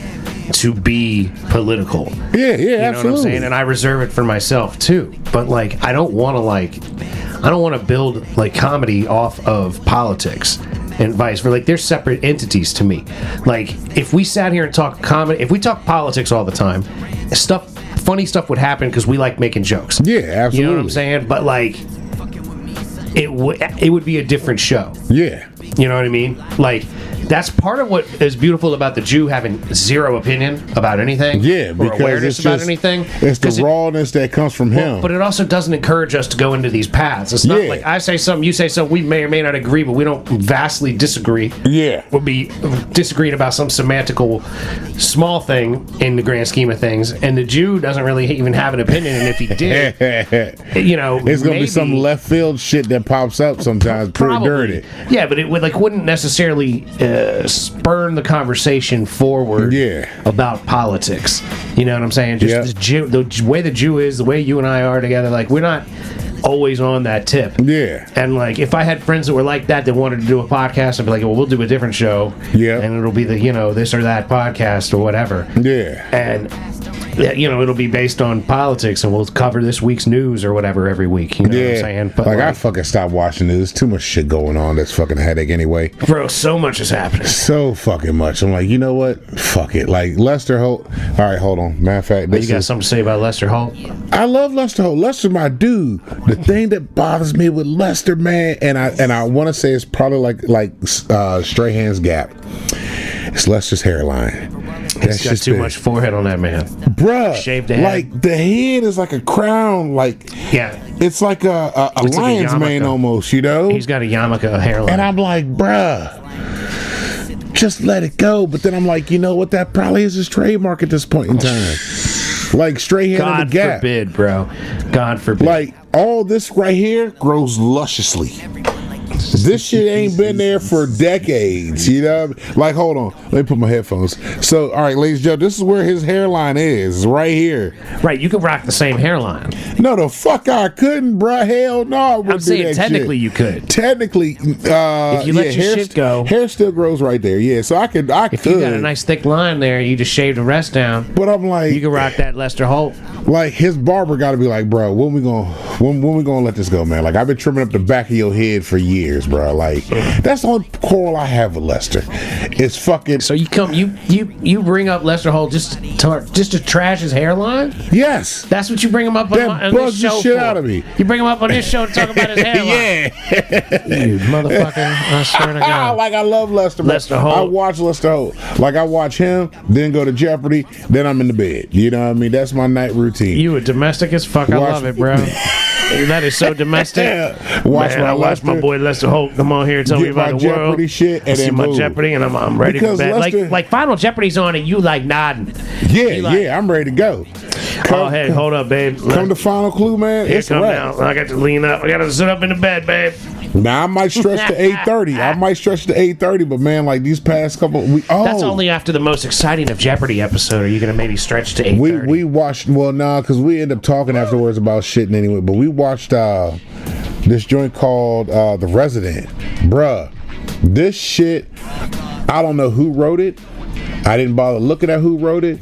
to be political. Yeah, you know absolutely. What I'm saying? And I reserve it for myself too. But like I don't want to build like comedy off of politics and vice versa. Like they're separate entities to me. Like if we sat here and talked comedy, if we talk politics all the time, funny stuff would happen because we like making jokes. Yeah, absolutely. You know what I'm saying? But like it would be a different show. Yeah. You know what I mean? Like that's part of what is beautiful about the Jew having zero opinion about anything. Yeah, because or awareness it's about just, anything. It's the rawness that comes from him. But it also doesn't encourage us to go into these paths. It's not like I say something, you say something, we may or may not agree, but we don't vastly disagree. Yeah. We'll be disagreeing about some semantical small thing in the grand scheme of things. And the Jew doesn't really even have an opinion, and if he did, you know, it's gonna be some left field shit that pops up sometimes. Pretty dirty. Yeah, but it wouldn't necessarily spurn the conversation forward about politics. You know what I'm saying? Just the way the Jew is, the way you and I are together, like we're not always on that tip. Yeah. And like if I had friends that were like that wanted to do a podcast, I'd be like, well, we'll do a different show. Yeah. And it'll be the, this or that podcast or whatever. Yeah. And it'll be based on politics, and we'll cover this week's news or whatever every week. You know what I'm saying? But like I fucking stopped watching news. There's too much shit going on. That's fucking a headache anyway. Bro, so much is happening. So fucking much. I'm like, you know what? Fuck it. Like Lester Holt. All right, hold on. Matter of fact, You got something to say about Lester Holt? I love Lester Holt. Lester's my dude. The thing that bothers me with Lester, man, and I want to say it's probably like Strahan's gap. It's Lester's hairline. He's got too much forehead on that man. Bruh. Shaved head. Like the head is like a crown. Like it's like a lion's mane almost, you know? He's got a yarmulke hairline. And I'm like, bruh, just let it go. But then I'm like, you know what? That probably is his trademark at this point in time. Like straight hair in the gap. God forbid, bro. God forbid. Like all this right here grows lusciously. This shit ain't been there for decades, you know? Like, hold on. Let me put my headphones. So, all right, ladies and gentlemen, this is where his hairline is, right here. Right, you could rock the same hairline. No, the fuck I couldn't, bruh. Hell no, I wouldn't I'm saying do that technically shit. You could. Technically, if you let your shit go. Hair still grows right there, yeah. So I could. If you got a nice thick line there, you just shave the rest down. But I'm like, you can rock that Lester Holt. Like his barber got to be like, bro, when we gonna let this go, man? Like I've been trimming up the back of your head for years, bro. Like that's the only quarrel I have with Lester. It's fucking. So you bring up Lester Holt just to trash his hairline? Yes. That's what you bring him up on this show the shit for. Out of me. You bring him up on this show to talk about his hairline. Yeah. You motherfucker! I swear to God. Like I love Lester. Lester Holt. I watch Lester Holt. Like I watch him, then go to Jeopardy, then I'm in the bed. You know what I mean? That's my night routine. You a domestic as fuck. I love it, bro. That is so domestic. I watch my boy Lester Holt come on here and tell me about the Jeopardy world. Shit, and see then my move. Jeopardy, and I'm ready because for bed. Lester, like Final Jeopardy's on, and you like nodding. Yeah, I'm ready to go. Hey, hold up, babe. Come to Final Clue, man. Here, it's come down. I got to lean up. I got to sit up in the bed, babe. Now I might stretch to 8:30. But man, like these past couple, that's only after the most exciting of Jeopardy episode. Are you gonna maybe stretch to 8:30? We watched. Well, because we end up talking afterwards about shitting anyway. But we watched this joint called The Resident, bruh. This shit, I don't know who wrote it. I didn't bother looking at who wrote it,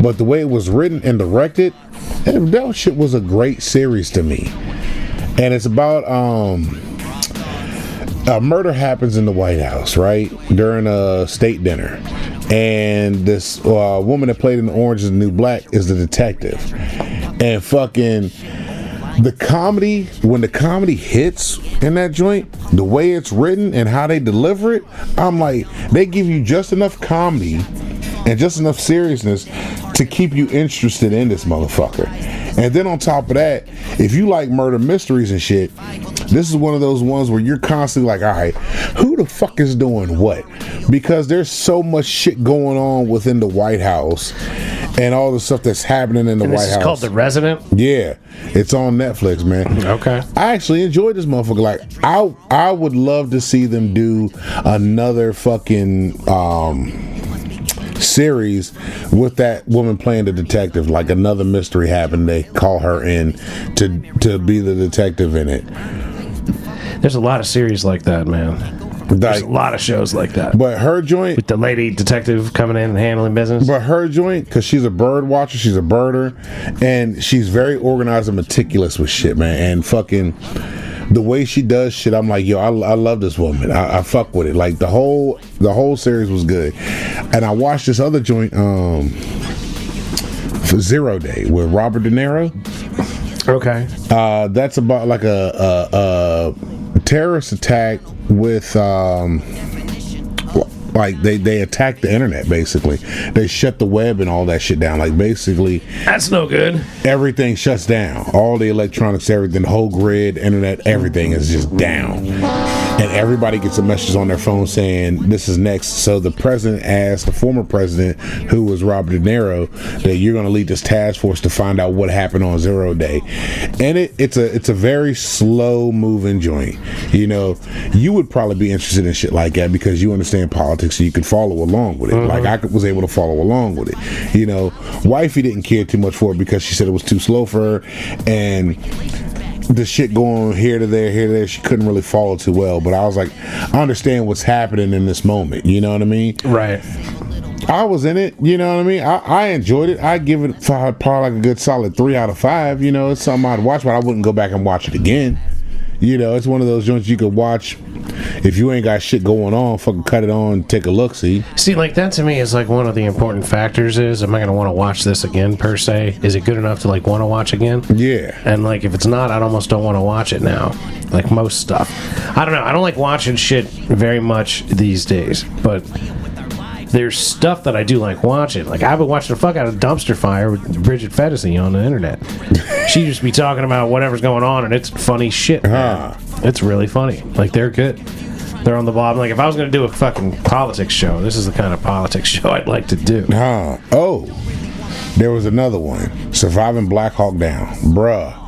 but the way it was written and directed, that shit was a great series to me. And it's about a murder happens in the White House, right, during a state dinner, and this woman that played in Orange Is the New Black is the detective, and fucking the comedy, when the comedy hits in that joint, the way it's written and how they deliver it, I'm like, they give you just enough comedy and just enough seriousness to keep you interested in this motherfucker. And then on top of that, if you like murder mysteries and shit, this is one of those ones where you're constantly like, all right, who the fuck is doing what? Because there's so much shit going on within the White House and all the stuff that's happening in the White House. It's called The Resident? Yeah. It's on Netflix, man. Okay. I actually enjoyed this motherfucker. Like, I would love to see them do another fucking series with that woman playing the detective. Like another mystery happened, they call her in to be the detective in it. There's a lot of series like that, man. There's a lot of shows like that. But her joint, with the lady detective coming in and handling business. But her joint, because she's a bird watcher, she's a birder, and she's very organized and meticulous with shit, man. And fucking the way she does shit, I'm like, yo, I love this woman. I fuck with it. Like the whole series was good. And I watched this other joint, for 0 Day with Robert De Niro. Okay. That's about like a terrorist attack with like they attacked the internet. Basically they shut the web and all that shit down. Like basically that's no good. Everything shuts down, all the electronics, everything, the whole grid, internet, everything is just down, and everybody gets a message on their phone saying this is next. So the president asked the former president, who was Robert De Niro, that you're going to lead this task force to find out what happened on 0 Day. And it's a very slow moving joint. You know, you would probably be interested in shit like that because you understand politics, so you could follow along with it. Like I was able to follow along with it. You know, wifey didn't care too much for it because she said it was too slow for her, and the shit going here to there, she couldn't really follow too well. But I was like, I understand what's happening in this moment. You know what I mean? Right. I was in it, you know what I mean? I enjoyed it. I give it probably like a good solid 3 out of 5. You know, it's something I'd watch, but I wouldn't go back and watch it again. You know, it's one of those joints you could watch if you ain't got shit going on. Fucking cut it on, take a look, see. See, like that to me is like one of the important factors. Is am I going to want to watch this again per se? Is it good enough to like want to watch again? Yeah. And like if it's not, I almost don't want to watch it now. Like most stuff, I don't know. I don't like watching shit very much these days, but there's stuff that I do like watching. Like I've been watching the fuck out of Dumpster Fire with Bridget Fetisi on the internet. She just be talking about whatever's going on, and it's funny shit. It's really funny. Like they're good. They're on the bottom. Like if I was going to do a fucking politics show, this is the kind of politics show I'd like to do. Oh, there was another one, Surviving Black Hawk Down, bruh.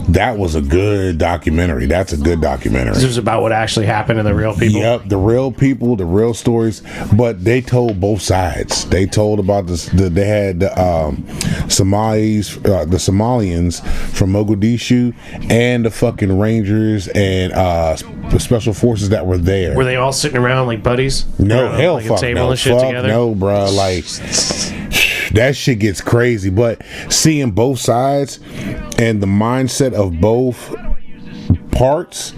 That was a good documentary. That's a good documentary. This was about what actually happened to the real people. Yep, the real people, the real stories. But they told both sides. They told about this. They had the Somalians from Mogadishu and the fucking Rangers and the special forces that were there. Were they all sitting around like buddies? No, hell, like fuck no, no, bro. Like that shit gets crazy. But seeing both sides and the mindset of both parts,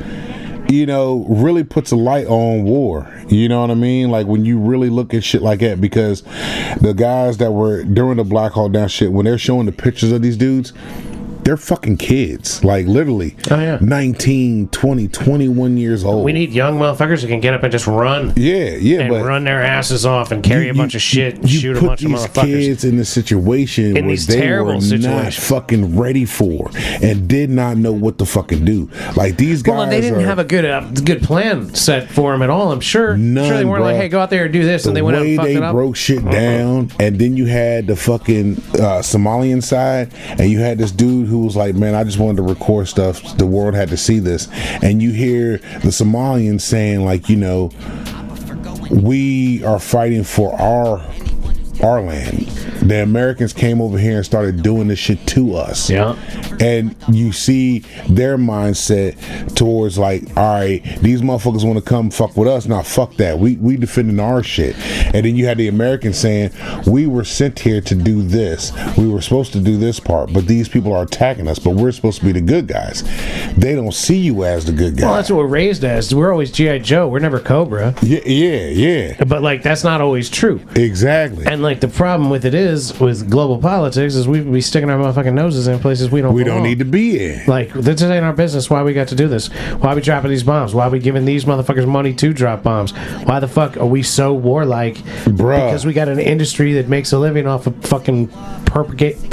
you know, really puts a light on war. You know what I mean? Like when you really look at shit like that, because the guys that were during the Black Hawk Down shit, when they're showing the pictures of these dudes, they're fucking kids, like literally 19, 20, 21 years old. We need young motherfuckers who can get up and just run. And but run their asses off and carry a bunch of shit and shoot a bunch of motherfuckers. Put these kids in a situation where they were not fucking ready for and did not know what to fucking do. Like these guys, well, they didn't have a good plan set for them at all. I'm sure. None, sure they weren't like, hey, go out there and do this, and they went out and fucked it up. They broke shit down, and then you had the fucking Somalian side, and you had this dude who was like, man, I just wanted to record stuff. The world had to see this. And you hear the Somalians saying, like, you know, we are fighting for our land. The Americans came over here and started doing this shit to us. Yeah. And you see their mindset towards like, all right, these motherfuckers want to come fuck with us. Nah, fuck that. We defending our shit. And then you had the Americans saying, we were sent here to do this. We were supposed to do this part, but these people are attacking us, but we're supposed to be the good guys. They don't see you as the good guy. Well, that's what we're raised as. We're always G.I. Joe. We're never Cobra. Yeah. But like, that's not always true. Exactly. And like, the problem with it is, with global politics, is we be sticking our motherfucking noses in places we don't need to be in. Like, this ain't our business. Why we got to do this? Why are we dropping these bombs? Why are we giving these motherfuckers money to drop bombs? Why the fuck are we so warlike? Bruh. Because we got an industry that makes a living off of fucking perpetrating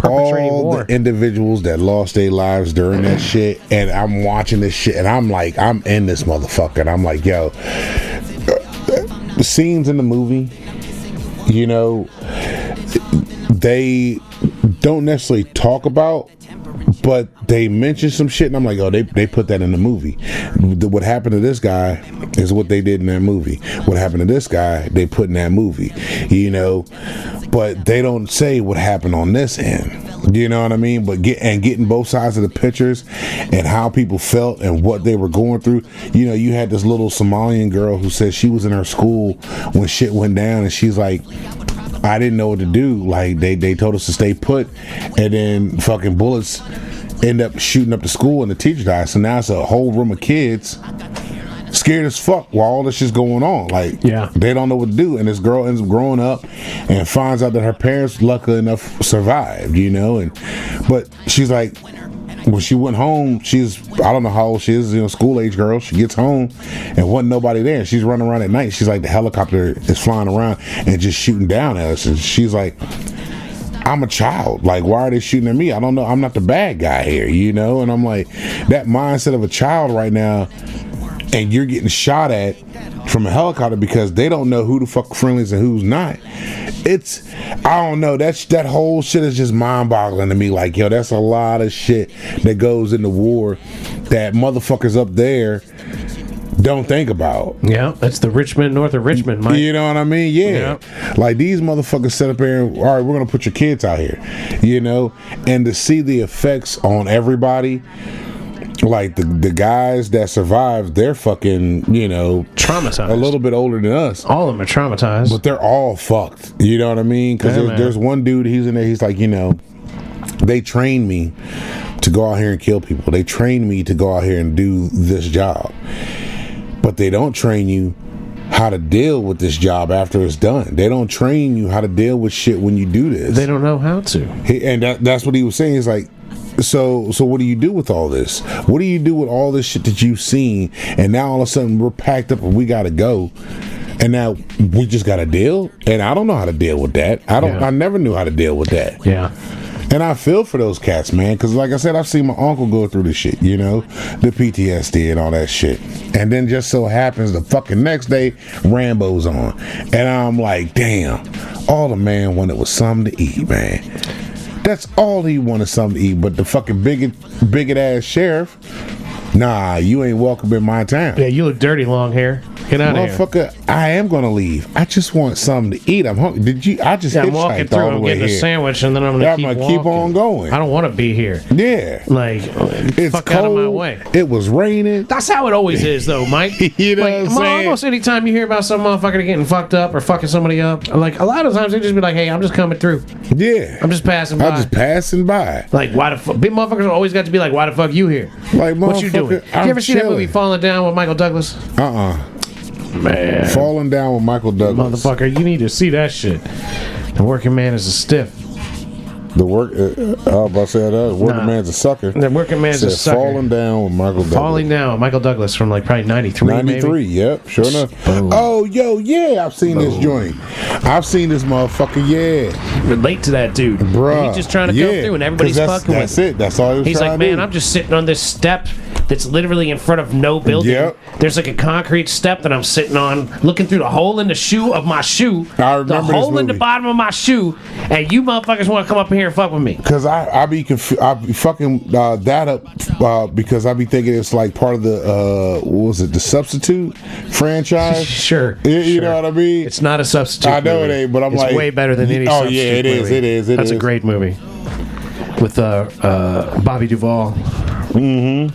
all war. The individuals that lost their lives during that shit, and I'm watching this shit, and I'm like, I'm in this motherfucker, and I'm like, yo, the scenes in the movie, you know, they don't necessarily talk about, but they mention some shit, and I'm like, oh, they put that in the movie. What happened to this guy is what they did in that movie. What happened to this guy, they put in that movie, you know, but they don't say what happened on this end. You know what I mean? But getting both sides of the pictures and how people felt and what they were going through. You know, you had this little Somalian girl who said she was in her school when shit went down, and she's like, I didn't know what to do. Like they told us to stay put, and then fucking bullets end up shooting up the school, and the teacher died. So now it's a whole room of kids scared as fuck while all this shit's going on. Like, they don't know what to do. And this girl ends up growing up and finds out that her parents, luckily enough, survived, you know. But she's like, when she went home, I don't know how old she is, you know, school age girl. She gets home and wasn't nobody there. She's running around at night. She's like, the helicopter is flying around and just shooting down at us. And she's like, I'm a child. Like, why are they shooting at me? I don't know. I'm not the bad guy here, you know? And I'm like, that mindset of a child right now, and you're getting shot at from a helicopter because they don't know who the fuck friendlies and who's not. I don't know. That whole shit is just mind-boggling to me. Like, yo, that's a lot of shit that goes into war that motherfuckers up there don't think about. Yeah, that's the Richmond, north of Richmond, Mike. You know what I mean? Yeah. Like, these motherfuckers set up here and, all right, we're going to put your kids out here, you know? And to see the effects on everybody Like the guys that survived, they're fucking, traumatized. a little bit older than us. All of them are traumatized. But they're all fucked. You know what I mean? Because there's one dude, he's in there, he's like, they trained me to go out here and kill people. They trained me to go out here and do this job. But they don't train you how to deal with this job after it's done. They don't train you how to deal with shit when you do this. They don't know how to. And that's what he was saying. He's like, so what do you do with all this? What do you do with all this shit that you've seen? And now all of a sudden we're packed up and we gotta go. And now we just gotta deal. And I don't know how to deal with that. I never knew how to deal with that. Yeah. And I feel for those cats, man, because like I said, I've seen my uncle go through the shit, the PTSD and all that shit. And then just so happens the fucking next day, Rambo's on. And I'm like, damn, all the man wanted was something to eat, man. That's all he wanted, something to eat. But the fucking bigot ass sheriff, nah, you ain't welcome in my town. Yeah, you look dirty, long hair. Get out of here. Motherfucker, I am gonna leave. I just want something to eat. I'm hungry. I just I'm walking through. I'm getting a sandwich, and then I'm gonna keep on going. I don't want to be here. Yeah, like it's fuck cold. Out of my way. It was raining. That's how it always is, though, Mike. You know what I'm saying? Almost anytime you hear about some motherfucker getting fucked up or fucking somebody up, like a lot of times they just be like, "Hey, I'm just coming through. Yeah, I'm just passing by. I'm just passing by." Like, why the fuck? Big motherfuckers always got to be like, "Why the fuck you here? Like, what you doing? You ever see that movie Falling Down with Michael Douglas? Man, Falling Down with Michael Douglas. Motherfucker, you need to see that shit. The working man is a stiff. The working man's a sucker. The working man's a sucker. Falling Down with Michael Douglas. Falling Down with Michael Douglas from like probably 93. 93, maybe? Yep, sure enough. Boom. Oh, yeah, I've seen this joint. I've seen this motherfucker, yeah. Relate to that dude. Bruh. He's just trying to go through and everybody's fucking with him. That's it. That's all he was He's trying like, to do. man, I'm just sitting on this step that's literally in front of no building. Yep. There's like a concrete step that I'm sitting on, looking through the hole in the shoe of my shoe. I remember the hole in the bottom of my shoe, and you motherfuckers want to come up here and fuck with me. Because I be fucking that up because I be thinking it's like part of the what was it, the Substitute franchise? Sure. You know what I mean? It's not a substitute. I know movie. it ain't, but it's way better than any. Oh substitute yeah, it is. movie. It is. That's a great movie with Bobby Duvall. Mm-hmm.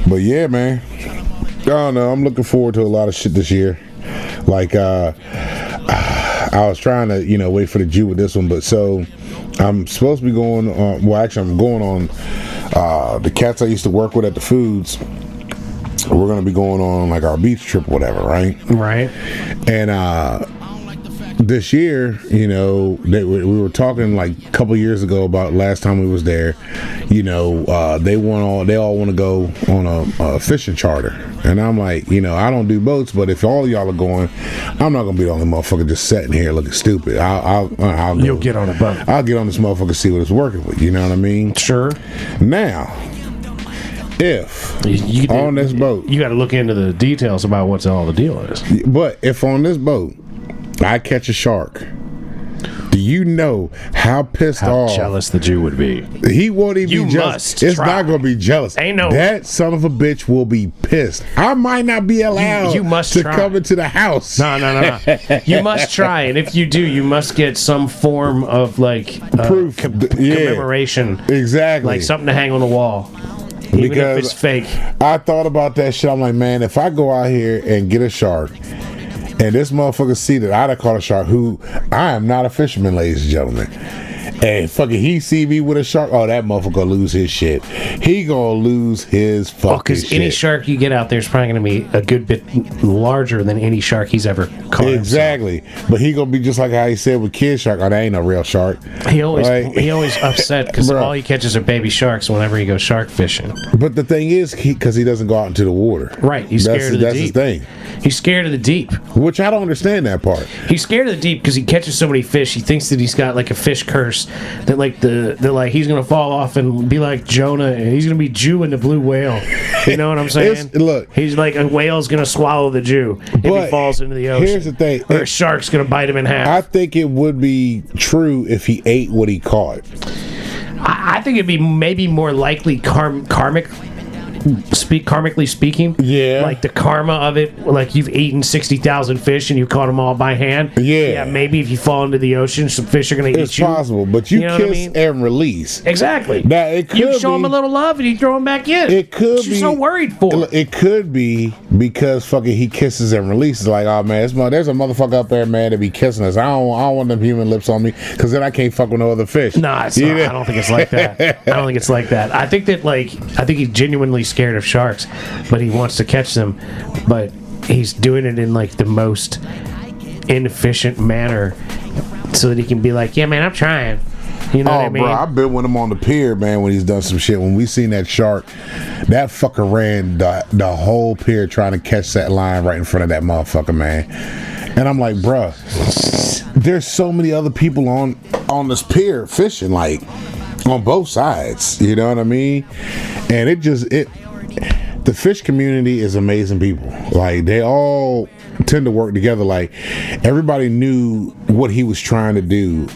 But yeah, man. I don't know. I'm looking forward to a lot of shit this year. Like I was trying to, wait for the Jew with this one, but so I'm supposed to be going on. Well, actually, I'm going on. The cats I used to work with at the Foods. We're gonna be going on like our beach trip, or whatever, right? Right. And this year, we were talking like a couple years ago about last time we was there. They all want to go on a fishing charter, and I'm like, I don't do boats, but if all y'all are going, I'm not gonna be the only motherfucker just sitting here looking stupid. I'll You'll get on a boat. I'll get on this motherfucker, see what it's working with. You know what I mean? Sure. Now, if on this boat, you got to look into the details about what's all the deal is. But if on this boat I catch a shark, do you know how pissed off? How jealous the Jew would be. He won't even be jealous. It's not going to be jealous. Ain't no. That son of a bitch will be pissed. I might not be allowed to come into the house. No. You must try, and if you do, you must get some form of like proof, commemoration. Exactly, like something to hang on the wall. Even because if it's fake. I thought about that shit. I'm like, man, if I go out here and get a shark, and this motherfucker see that I done caught a shark, who I am not a fisherman, ladies and gentlemen, and fucking he see me with a shark, oh, that motherfucker gonna lose his shit. He gonna lose his fucking shit. Because any shark you get out there is probably gonna be a good bit larger than any shark he's ever caught. Exactly. Himself. But he gonna be just like how he said with kid shark, oh, that ain't a real shark. He always upset because all he catches are baby sharks whenever he goes shark fishing. But the thing is, because he doesn't go out into the water. Right. He's scared of the deep. That's his thing. He's scared of the deep. Which I don't understand that part. He's scared of the deep because he catches so many fish. He thinks that he's got like a fish curse that like he's gonna fall off and be like Jonah and he's gonna be Jew in the blue whale. You know what I'm saying? Look, he's like a whale's gonna swallow the Jew if he falls into the ocean. Here's the thing: or a shark's gonna bite him in half. I think it would be true if he ate what he caught. I think it'd be maybe more likely karmic karmically speaking. Yeah. Like the karma of it, like you've eaten 60,000 fish and you caught them all by hand. Yeah. Maybe if you fall into the ocean, some fish are going to eat you. It's possible, but you know kiss what I mean? and release. Exactly. Now, it could you show be, them a little love and you throw them back in. It could what be. You're so worried for. It could be because fucking he kisses and releases. Like, oh man, there's a motherfucker up there, man, that be kissing us. I don't want them human lips on me because then I can't fuck with no other fish. Nah, it's not. I don't think it's like that. I don't think it's like that. I think he's genuinely scared of sharks, but he wants to catch them, but he's doing it in like the most inefficient manner so that he can be like, yeah, man, I'm trying. You know what I mean? Bro, I've been with him on the pier, man, when he's done some shit. When we seen that shark, that fucker ran the whole pier trying to catch that line right in front of that motherfucker, man. And I'm like, bruh, there's so many other people on this pier fishing, like, on both sides. You know what I mean? And the fish community is amazing people. Like, they all tend to work together. Like, everybody knew what he was trying to do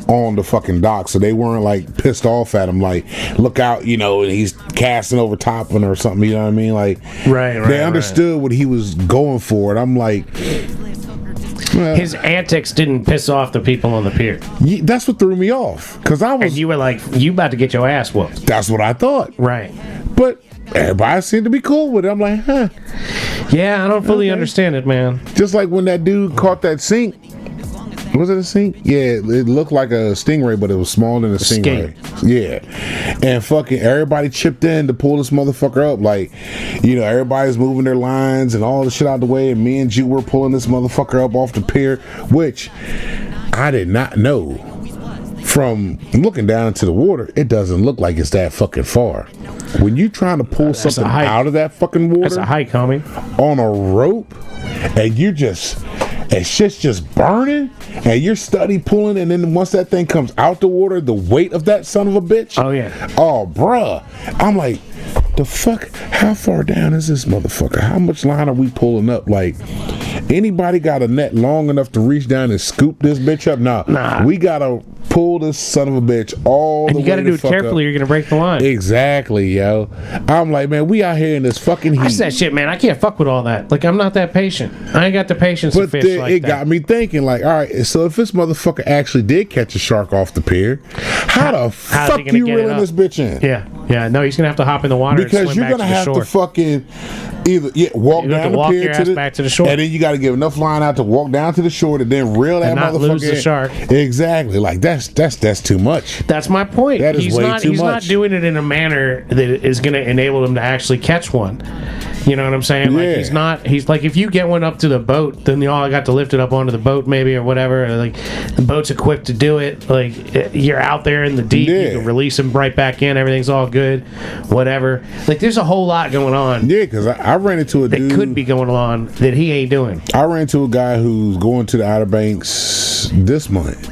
on the fucking dock, so they weren't like pissed off at him like, look out, you know, and he's casting over top of him or something, you know what I mean? Like, they understood what he was going for, and I'm like, his antics didn't piss off the people on the pier. That's what threw me off, because I was, and you were like, you about to get your ass whooped. That's what I thought, right? But everybody seemed to be cool with it. I'm like, huh? Yeah, I don't fully understand it, man. Just like when that dude caught that sink. Was it a sink? Yeah, it looked like a stingray, but it was smaller than a stingray. Yeah. And fucking everybody chipped in to pull this motherfucker up. Like, you know, everybody's moving their lines and all the shit out the way, and me and Jew were pulling this motherfucker up off the pier, which I did not know. From looking down into the water, it doesn't look like it's that fucking far. When you trying to pull something out of that fucking water, that's a hike, homie, on a rope, and you just, and shit's just burning, and you're steady pulling, and then once that thing comes out the water, the weight of that son of a bitch. Oh yeah. Oh bruh, I'm like, the fuck? How far down is this motherfucker? How much line are we pulling up? Like, anybody got a net long enough to reach down and scoop this bitch up? Nah. We gotta pull this son of a bitch all the way. And you gotta do it carefully, you're gonna break the line. Exactly, yo. I'm like, man, we out here in this fucking heat. I said, shit, man, I can't fuck with all that. Like, I'm not that patient. I ain't got the patience to fish like that. It got me thinking, like, all right, so if this motherfucker actually did catch a shark off the pier, how the fuck you reeling this bitch in? Yeah, no, he's gonna have to hop in the water because and swim you're gonna have to fucking either walk down the pier back to the shore, and then you got to give enough line out to walk down to the shore to then reel that motherfucker lose the shark. Exactly, like that's too much. That's my point. That is he's way not, too he's much. Not doing it in a manner that is going to enable him to actually catch one. You know what I'm saying? Like, he's like, if you get one up to the boat, then you all got to lift it up onto the boat maybe or whatever. Or like, the boat's equipped to do it. Like, you're out there in the deep, you can release him right back in. Everything's all good, whatever. Like, there's a whole lot going on. Yeah, because I ran into a dude that could be going on that he ain't doing. I ran into a guy who's going to the Outer Banks this month.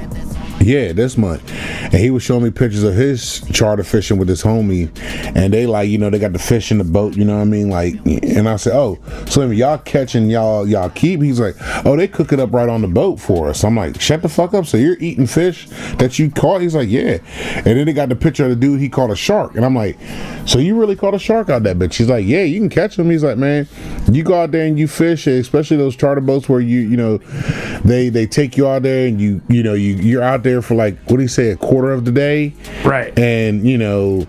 Yeah, this month. And he was showing me pictures of his charter fishing with his homie. And they like, you know, they got the fish in the boat, you know what I mean? Like, and I said, oh, so y'all catching, y'all keep? He's like, oh, they cook it up right on the boat for us. I'm like, shut the fuck up. So you're eating fish that you caught? He's like, yeah. And then they got the picture of the dude he caught a shark. And I'm like, so you really caught a shark out that bitch? He's like, yeah, you can catch him. He's like, man, you go out there and you fish, especially those charter boats where you know, they take you out there and you're out there for like, what do you say, a quarter of the day, right? And you know,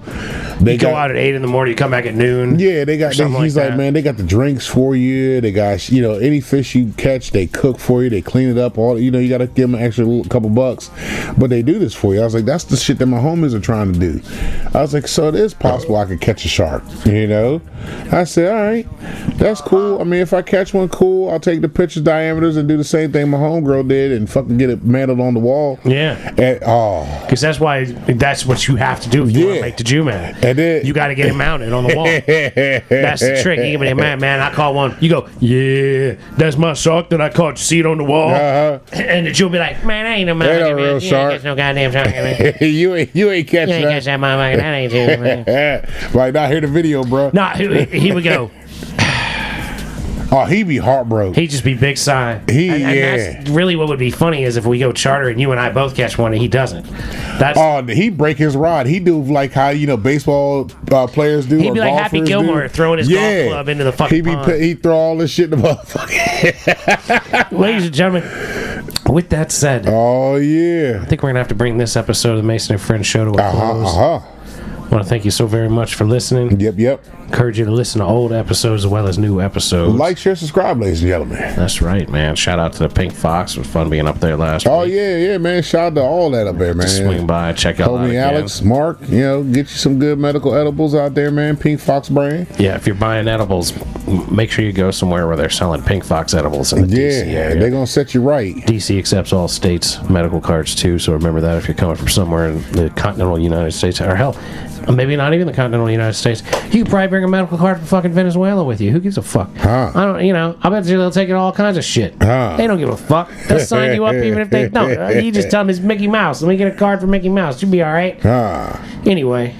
they go out at 8 in the morning, you come back at noon. Yeah, they got. He's like, man, they got the drinks for you. They got, you know, any fish you catch, they cook for you. They clean it up. All, you know, you got to give them an extra couple bucks, but they do this for you. I was like, that's the shit that my homies are trying to do. I was like, so it is possible I could catch a shark. You know, I said, all right, that's cool. I mean, if I catch one, cool. I'll take the picture diameters and do the same thing my homegirl did and fucking get it mantled on the wall. Yeah. Because that's what you have to do if you want to make the Jew man. And then you got to get it mounted on the wall. That's the trick. You give me, man, I caught one. You go, yeah, that's my shark that I caught. You see it on the wall, and the Jew will be like, man, I ain't no mountain. Ain't no real shark. Ain't no goddamn shark. you ain't catch that. Catch that motherfucker. That ain't you, man. Like, now hear the video, bro. Nah, he would go. Oh, he'd be heartbroken. He'd just be big sigh. That's really what would be funny is if we go charter and you and I both catch one and he doesn't. He'd break his rod. He'd do like how baseball players do. He'd be like Happy Gilmore throwing his golf club into the fucking pond. He'd throw all this shit in the motherfucker. Ladies and gentlemen, with that said, oh yeah, I think we're gonna have to bring this episode of the Mason and Friends show to a close. I want to thank you so very much for listening. Yep. Encourage you to listen to old episodes as well as new episodes. Like, share, subscribe, ladies and gentlemen. That's right, man. Shout out to the Pink Fox. It was fun being up there last week. Oh, yeah, man. Shout out to all that up there, man. Just swing by, check out Homie Alex, Mark, get you some good medical edibles out there, man. Pink Fox brand. Yeah, if you're buying edibles, make sure you go somewhere where they're selling Pink Fox edibles in the DC area. They're going to set you right. DC accepts all states' medical cards, too, so remember that if you're coming from somewhere in the continental United States, or hell, maybe not even the continental United States. You could probably bring a medical card from fucking Venezuela with you. Who gives a fuck? I bet you they'll take it all kinds of shit. They don't give a fuck. They'll sign you up even if they don't. You just tell them it's Mickey Mouse. Let me get a card for Mickey Mouse. You'll be all right. Anyway.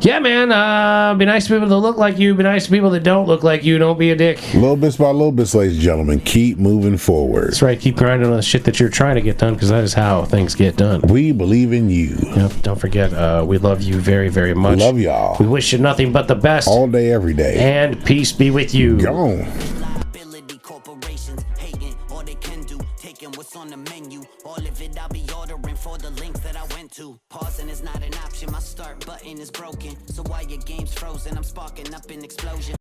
Yeah, man. Be nice to people that look like you. Be nice to people that don't look like you. Don't be a dick. Little bits by little bits, ladies and gentlemen. Keep moving forward. That's right. Keep grinding on the shit that you're trying to get done, because that is how things get done. We believe in you. Yep, don't forget, we love you very, very much. Love y'all. We wish you nothing but the best. All day, every day. And peace be with you. Gone. What's on the menu? All of it I'll be ordering for the links that I went to. Pausing is not an option, my start button is broken. So while your game's frozen, I'm sparking up an explosion.